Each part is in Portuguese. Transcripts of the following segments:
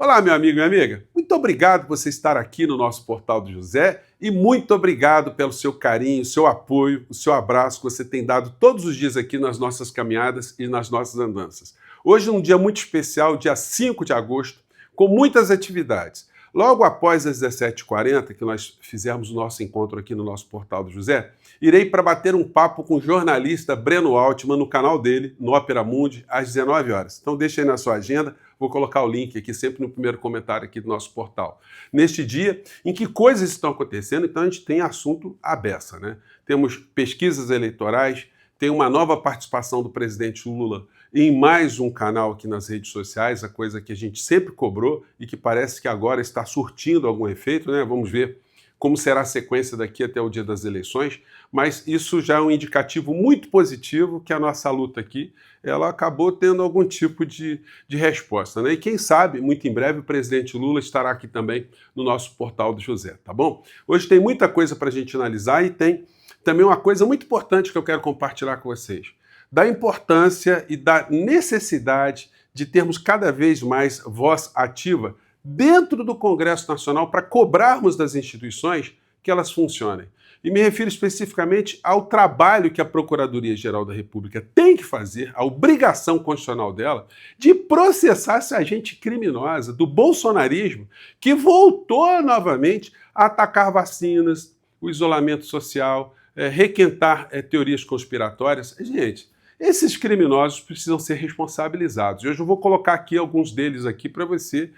Olá, meu amigo e minha amiga. Muito obrigado por você estar aqui no nosso Portal do José e muito obrigado pelo seu carinho, seu apoio, o seu abraço que você tem dado todos os dias aqui nas nossas caminhadas e nas nossas andanças. Hoje é um dia muito especial, dia 5 de agosto, com muitas atividades. Logo após as 17h40, que nós fizermos o nosso encontro aqui no nosso Portal do José, irei para bater um papo com o jornalista Breno Altman no canal dele, no Opera Mundi, às 19 horas. Então deixa aí na sua agenda, vou colocar o link aqui sempre no primeiro comentário aqui do nosso portal. Neste dia em que coisas estão acontecendo, então a gente tem assunto à beça, né? Temos pesquisas eleitorais, tem uma nova participação do presidente Lula em mais um canal aqui nas redes sociais, a coisa que a gente sempre cobrou e que parece que agora está surtindo algum efeito, né? Vamos ver como será a sequência daqui até o dia das eleições, mas isso já é um indicativo muito positivo que a nossa luta aqui, ela acabou tendo algum tipo de resposta, né? E quem sabe, muito em breve, o presidente Lula estará aqui também no nosso Portal do José, tá bom? Hoje tem muita coisa para a gente analisar e tem também uma coisa muito importante que eu quero compartilhar com vocês, da importância e da necessidade de termos cada vez mais voz ativa dentro do Congresso Nacional para cobrarmos das instituições que elas funcionem. E me refiro especificamente ao trabalho que a Procuradoria-Geral da República tem que fazer, a obrigação constitucional dela, de processar essa agente criminosa do bolsonarismo que voltou novamente a atacar vacinas, o isolamento social, requentar teorias conspiratórias. Gente, esses criminosos precisam ser responsabilizados. E hoje eu vou colocar aqui alguns deles aqui para você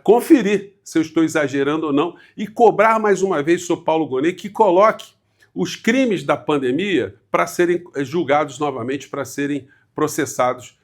conferir se eu estou exagerando ou não e cobrar mais uma vez o senhor Paulo Gonet que coloque os crimes da pandemia para serem julgados novamente, para serem processados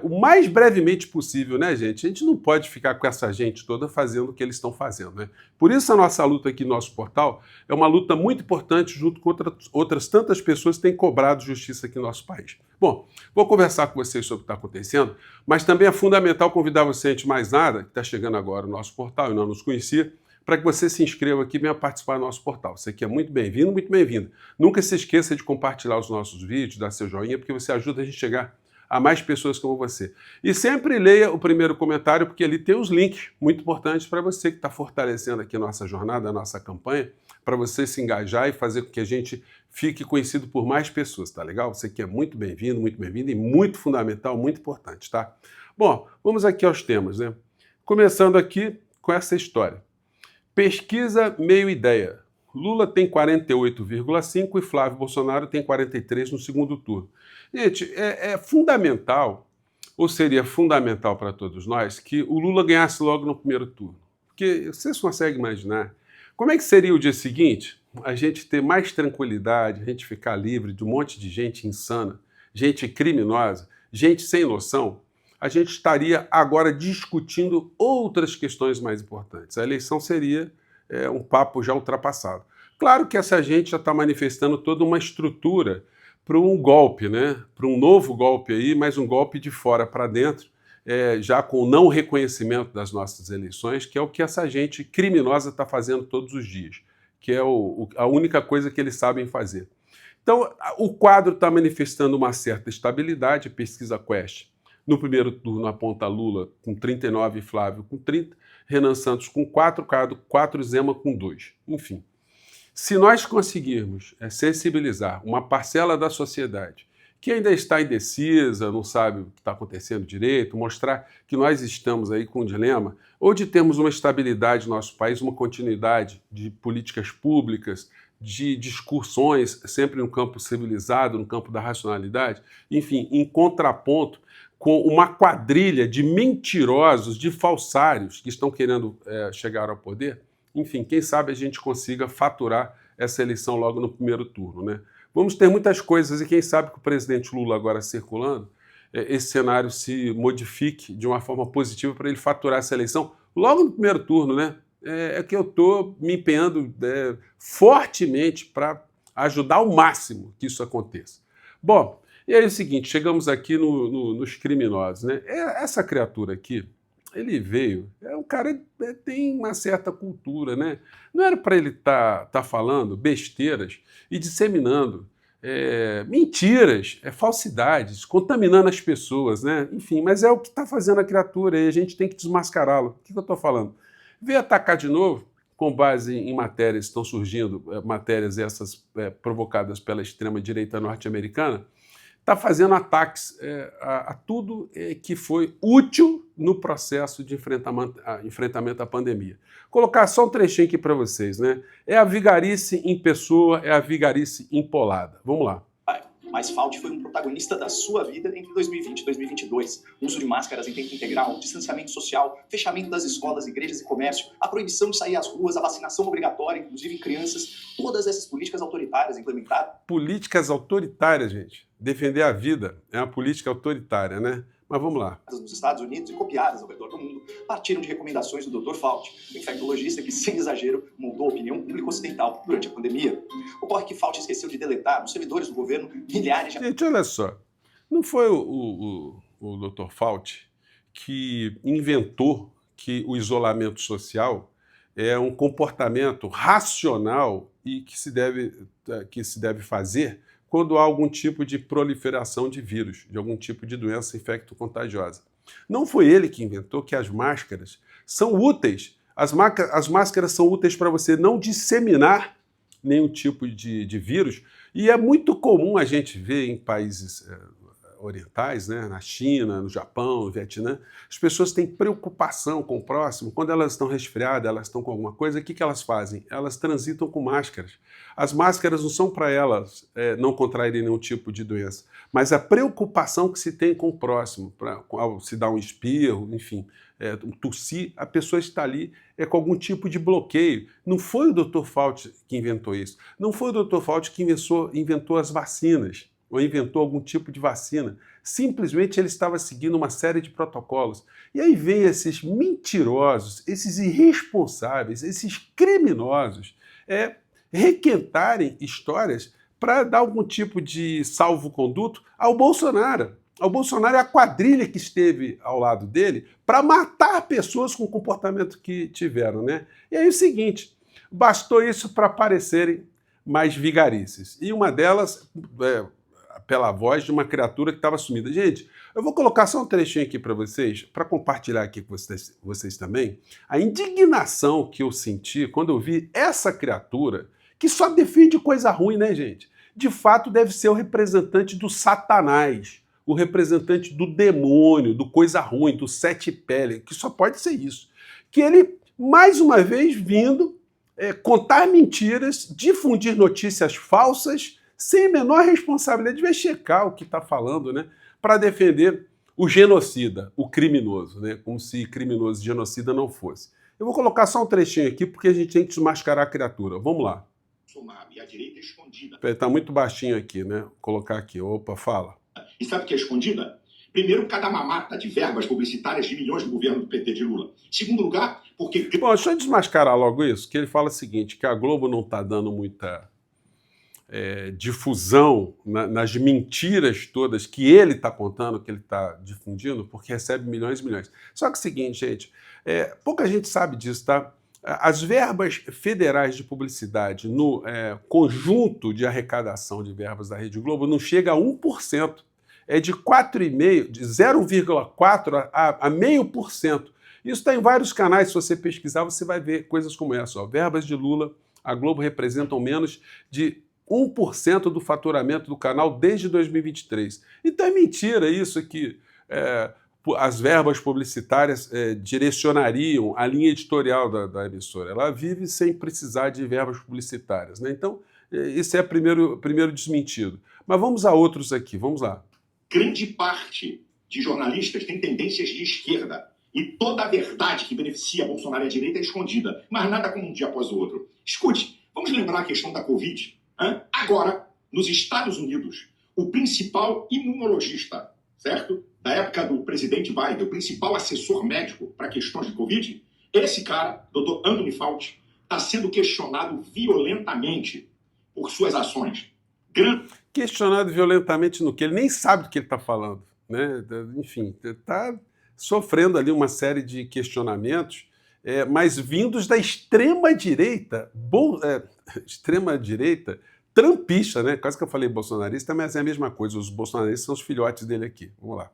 o mais brevemente possível, né, gente? A gente não pode ficar com essa gente toda fazendo o que eles estão fazendo, né? Por isso a nossa luta aqui no nosso portal é uma luta muito importante junto com outras tantas pessoas que têm cobrado justiça aqui no nosso país. Bom, vou conversar com vocês sobre o que está acontecendo, mas também é fundamental convidar você, antes de mais nada, que está chegando agora no nosso portal e não nos conhecia, para que você se inscreva aqui e venha participar do nosso portal. Você aqui é muito bem-vindo, muito bem-vinda. Nunca se esqueça de compartilhar os nossos vídeos, dar seu joinha, porque você ajuda a gente a chegar a mais pessoas como você. E sempre leia o primeiro comentário, porque ali tem os links muito importantes para você que está fortalecendo aqui a nossa jornada, a nossa campanha, para você se engajar e fazer com que a gente fique conhecido por mais pessoas, tá legal? Você que é muito bem-vindo, muito bem-vinda e muito fundamental, muito importante, tá? Bom, vamos aqui aos temas, né? Começando aqui com essa história. Pesquisa meio ideia. Lula tem 48,5% e Flávio Bolsonaro tem 43% no segundo turno. Gente, é fundamental, ou seria fundamental para todos nós, que o Lula ganhasse logo no primeiro turno. Porque vocês conseguem imaginar como é que seria o dia seguinte? A gente ter mais tranquilidade, a gente ficar livre de um monte de gente insana, gente criminosa, gente sem noção. A gente estaria agora discutindo outras questões mais importantes. A eleição seria um papo já ultrapassado. Claro que essa gente já está manifestando toda uma estrutura para um golpe, né? Para um novo golpe aí, mas um golpe de fora para dentro, já com o não reconhecimento das nossas eleições, que é o que essa gente criminosa está fazendo todos os dias, que é a única coisa que eles sabem fazer. Então, o quadro está manifestando uma certa estabilidade, a pesquisa Quest. No primeiro turno aponta Lula com 39 e Flávio com 30, Renan Santos com 4, Cado 4, Zema com 2. Enfim, se nós conseguirmos sensibilizar uma parcela da sociedade que ainda está indecisa, não sabe o que está acontecendo direito, mostrar que nós estamos aí com um dilema, ou de termos uma estabilidade no nosso país, uma continuidade de políticas públicas, de discussões sempre no campo civilizado, no campo da racionalidade, enfim, em contraponto com uma quadrilha de mentirosos, de falsários que estão querendo chegar ao poder, enfim, quem sabe a gente consiga faturar essa eleição logo no primeiro turno, né? Vamos ter muitas coisas e quem sabe que o presidente Lula agora circulando, esse cenário se modifique de uma forma positiva para ele faturar essa eleição logo no primeiro turno, né? É que eu estou me empenhando fortemente para ajudar ao máximo que isso aconteça. Bom, e aí é o seguinte, chegamos aqui nos criminosos, né? Essa criatura aqui, ele veio, um cara tem uma certa cultura, né? Não era para ele tá falando besteiras e disseminando mentiras, falsidades, contaminando as pessoas, né? Enfim, mas é o que está fazendo a criatura e a gente tem que desmascará-lo. O que eu estou falando? Veio atacar de novo, com base em matérias que estão surgindo, matérias essas provocadas pela extrema-direita norte-americana, está fazendo ataques a tudo que foi útil no processo de enfrentamento à pandemia. Colocar só um trechinho aqui para vocês, né? É a vigarice em pessoa, é a vigarice empolada. Vamos lá. Mas Fauci foi um protagonista da sua vida entre 2020 e 2022. Uso de máscaras em tempo integral, distanciamento social, fechamento das escolas, igrejas e comércio, a proibição de sair às ruas, a vacinação obrigatória, inclusive em crianças, todas essas políticas autoritárias implementadas. Políticas autoritárias, gente. Defender a vida é uma política autoritária, né? Mas vamos lá. Nos Estados Unidos e copiadas ao redor do mundo, partiram de recomendações do Dr. Fauci, o infectologista que, sem exagero, moldou a opinião pública ocidental durante a pandemia. Ocorre que Fauci esqueceu de deletar nos servidores do governo milhares de... Gente, olha só. Não foi o Dr. Fauci que inventou que o isolamento social é um comportamento racional e que se deve fazer quando há algum tipo de proliferação de vírus, de algum tipo de doença infecto-contagiosa. Não foi ele que inventou que as máscaras são úteis. As máscaras são úteis para você não disseminar nenhum tipo de vírus. E é muito comum a gente ver em países orientais, né, na China, no Japão, no Vietnã, as pessoas têm preocupação com o próximo. Quando elas estão resfriadas, elas estão com alguma coisa, o que elas fazem? Elas transitam com máscaras. As máscaras não são para elas não contraírem nenhum tipo de doença, mas a preocupação que se tem com o próximo, ao se dar um espirro, enfim, tossir, a pessoa está ali com algum tipo de bloqueio. Não foi o Dr. Fauci que inventou isso. Não foi o Dr. Fauci que inventou as vacinas, ou inventou algum tipo de vacina. Simplesmente ele estava seguindo uma série de protocolos. E aí vem esses mentirosos, esses irresponsáveis, esses criminosos, requentarem histórias para dar algum tipo de salvo-conduto ao Bolsonaro. Ao Bolsonaro é a quadrilha que esteve ao lado dele para matar pessoas com o comportamento que tiveram, né? E aí é o seguinte, bastou isso para parecerem mais vigarices. E uma delas... pela voz de uma criatura que estava sumida. Gente, eu vou colocar só um trechinho aqui para vocês, para compartilhar aqui com vocês também, a indignação que eu senti quando eu vi essa criatura, que só defende coisa ruim, né, gente? De fato, deve ser o representante do Satanás, o representante do demônio, do coisa ruim, do sete pele, que só pode ser isso. Que ele, mais uma vez, vindo contar mentiras, difundir notícias falsas, sem a menor responsabilidade, vai checar o que está falando, né? Para defender o genocida, o criminoso, né? Como se criminoso e genocida não fosse. Eu vou colocar só um trechinho aqui, porque a gente tem que desmascarar a criatura. Vamos lá. E a direita é escondida. Está muito baixinho aqui, né? Vou colocar aqui. Opa, fala. E sabe o que é escondida? Primeiro, cada mamata de verbas publicitárias de milhões do governo do PT de Lula. Segundo lugar, porque... Bom, deixa eu desmascarar logo isso, que ele fala o seguinte, que a Globo não está dando muita... difusão nas mentiras todas que ele está contando, que ele está difundindo, porque recebe milhões e milhões. Só que é o seguinte, gente, pouca gente sabe disso, tá? As verbas federais de publicidade no conjunto de arrecadação de verbas da Rede Globo não chega a 1%. É de 4,5%, de 0,4% a 0,5%. Isso está em vários canais, se você pesquisar, você vai ver coisas como essa. Ó. Verbas de Lula, a Globo representam menos de 1% do faturamento do canal desde 2023. Então é mentira isso que as verbas publicitárias direcionariam a linha editorial da emissora. Ela vive sem precisar de verbas publicitárias, né? Então, isso é primeiro desmentido. Mas vamos a outros aqui, vamos lá. Grande parte de jornalistas tem tendências de esquerda e toda a verdade que beneficia Bolsonaro e a direita é escondida, mas nada como um dia após o outro. Escute, vamos lembrar a questão da Covid? Agora, nos Estados Unidos, o principal imunologista, certo? Da época do presidente Biden, o principal assessor médico para questões de Covid, esse cara, Dr. Anthony Fauci, está sendo questionado violentamente por suas ações. Questionado violentamente no que? Ele nem sabe do que ele está falando, né? Enfim, está sofrendo ali uma série de questionamentos, mas vindos da extrema-direita. Extrema-direita trumpista, né? Quase que eu falei bolsonarista, mas é a mesma coisa. Os bolsonaristas são os filhotes dele aqui. Vamos lá.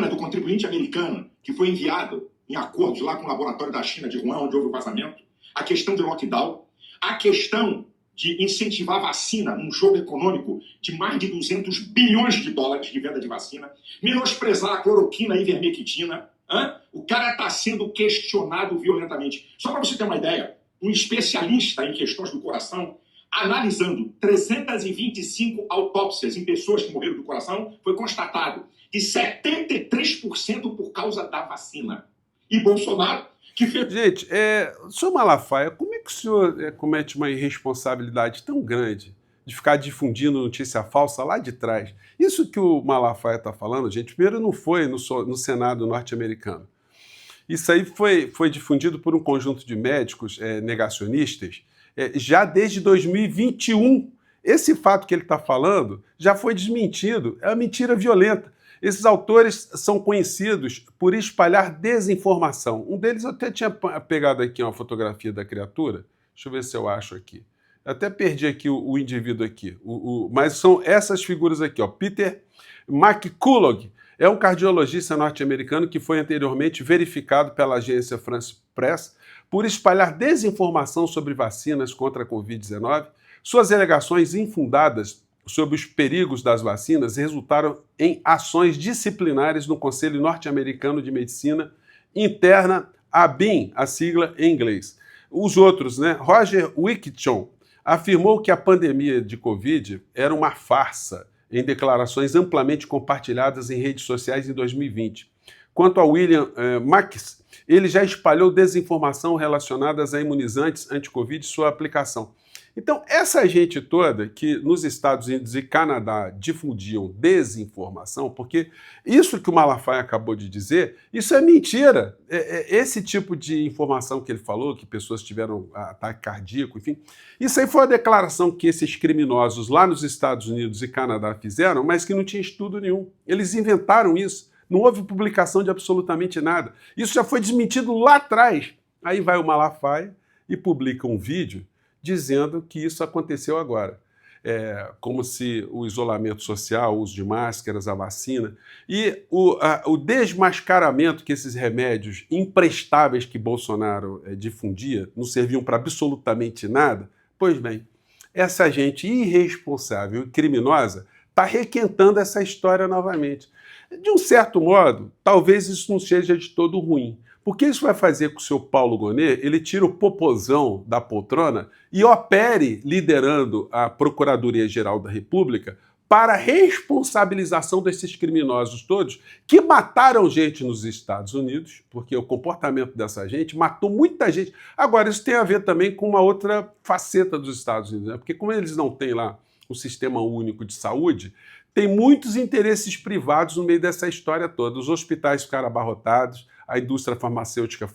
Do contribuinte americano que foi enviado em acordos lá com o laboratório da China de Wuhan, onde houve o vazamento, a questão de lockdown, a questão de incentivar a vacina num jogo econômico de mais de 200 bilhões de dólares de venda de vacina, menosprezar a cloroquina e ivermectina. O cara está sendo questionado violentamente. Só para você ter uma ideia, um especialista em questões do coração, analisando 325 autópsias em pessoas que morreram do coração, foi constatado que 73% por causa da vacina. E Bolsonaro, que fez... Gente, senhor Malafaia, como é que o senhor comete uma irresponsabilidade tão grande de ficar difundindo notícia falsa lá de trás? Isso que o Malafaia está falando, gente, primeiro não foi no Senado norte-americano. Isso aí foi difundido por um conjunto de médicos negacionistas já desde 2021. Esse fato que ele está falando já foi desmentido, é uma mentira violenta. Esses autores são conhecidos por espalhar desinformação. Um deles eu até tinha pegado aqui uma fotografia da criatura. Deixa eu ver se eu acho aqui. Eu até perdi aqui o indivíduo aqui. Mas são essas figuras aqui, ó. Peter McCullough é um cardiologista norte-americano que foi anteriormente verificado pela agência France Press por espalhar desinformação sobre vacinas contra a Covid-19. Suas alegações infundadas sobre os perigos das vacinas resultaram em ações disciplinares no Conselho Norte-Americano de Medicina Interna, ABIN, a sigla em inglês. Os outros, né? Roger Wickton afirmou que a pandemia de Covid era uma farsa em declarações amplamente compartilhadas em redes sociais em 2020. Quanto a William Marks, ele já espalhou desinformação relacionada a imunizantes anti-Covid e sua aplicação. Então, essa gente toda que nos Estados Unidos e Canadá difundiam desinformação, porque isso que o Malafaia acabou de dizer, isso é mentira. Esse tipo de informação que ele falou, que pessoas tiveram ataque cardíaco, enfim, isso aí foi a declaração que esses criminosos lá nos Estados Unidos e Canadá fizeram, mas que não tinha estudo nenhum. Eles inventaram isso. Não houve publicação de absolutamente nada. Isso já foi desmentido lá atrás. Aí vai o Malafaia e publica um vídeo dizendo que isso aconteceu agora. Como se o isolamento social, o uso de máscaras, a vacina e o desmascaramento que esses remédios imprestáveis que Bolsonaro difundia não serviam para absolutamente nada. Pois bem, essa gente irresponsável e criminosa está requentando essa história novamente. De um certo modo, talvez isso não seja de todo ruim, porque isso vai fazer com que o seu Paulo Gonet ele tire o popozão da poltrona e opere liderando a Procuradoria-Geral da República para a responsabilização desses criminosos todos que mataram gente nos Estados Unidos, porque o comportamento dessa gente matou muita gente. Agora, isso tem a ver também com uma outra faceta dos Estados Unidos, né? Porque como eles não têm lá o sistema único de saúde, tem muitos interesses privados no meio dessa história toda. Os hospitais ficaram abarrotados, a indústria farmacêutica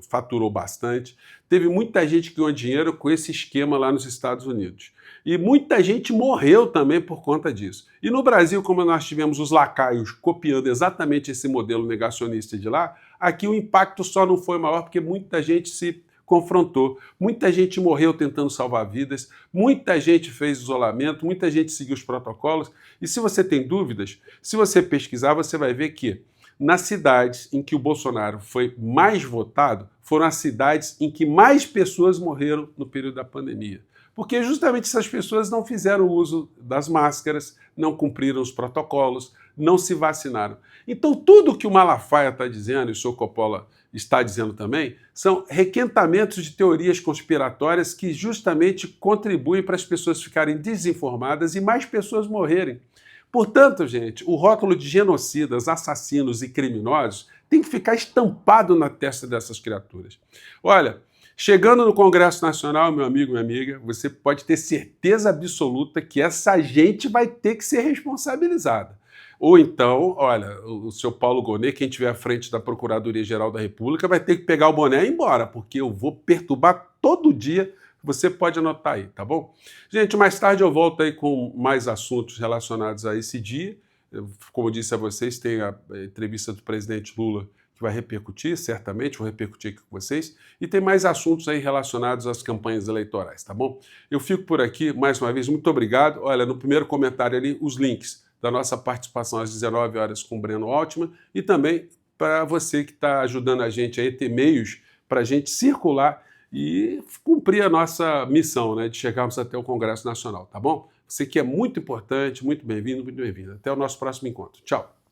faturou bastante, teve muita gente que ganhou dinheiro com esse esquema lá nos Estados Unidos. E muita gente morreu também por conta disso. E no Brasil, como nós tivemos os lacaios copiando exatamente esse modelo negacionista de lá, aqui o impacto só não foi maior porque muita gente se confrontou, muita gente morreu tentando salvar vidas, muita gente fez isolamento, muita gente seguiu os protocolos. E se você tem dúvidas, se você pesquisar, você vai ver que nas cidades em que o Bolsonaro foi mais votado, foram as cidades em que mais pessoas morreram no período da pandemia. Porque justamente essas pessoas não fizeram uso das máscaras, não cumpriram os protocolos, não se vacinaram. Então tudo que o Malafaia está dizendo, e o senhor Coppola está dizendo também, são requentamentos de teorias conspiratórias que justamente contribuem para as pessoas ficarem desinformadas e mais pessoas morrerem. Portanto, gente, o rótulo de genocidas, assassinos e criminosos tem que ficar estampado na testa dessas criaturas. Olha, chegando no Congresso Nacional, meu amigo, minha amiga, você pode ter certeza absoluta que essa gente vai ter que ser responsabilizada. Ou então, olha, o seu Paulo Gonet, quem estiver à frente da Procuradoria-Geral da República, vai ter que pegar o boné e ir embora, porque eu vou perturbar todo dia. Você pode anotar aí, tá bom? Gente, mais tarde eu volto aí com mais assuntos relacionados a esse dia. Como eu disse a vocês, tem a entrevista do presidente Lula que vai repercutir, certamente, vou repercutir aqui com vocês, e tem mais assuntos aí relacionados às campanhas eleitorais, tá bom? Eu fico por aqui, mais uma vez, muito obrigado. Olha, no primeiro comentário ali, os links da nossa participação às 19 horas com o Breno Altman e também para você que está ajudando a gente a ter meios para a gente circular e cumprir a nossa missão, né, de chegarmos até o Congresso Nacional, tá bom? Você que é muito importante, muito bem-vindo, muito bem-vinda. Até o nosso próximo encontro. Tchau!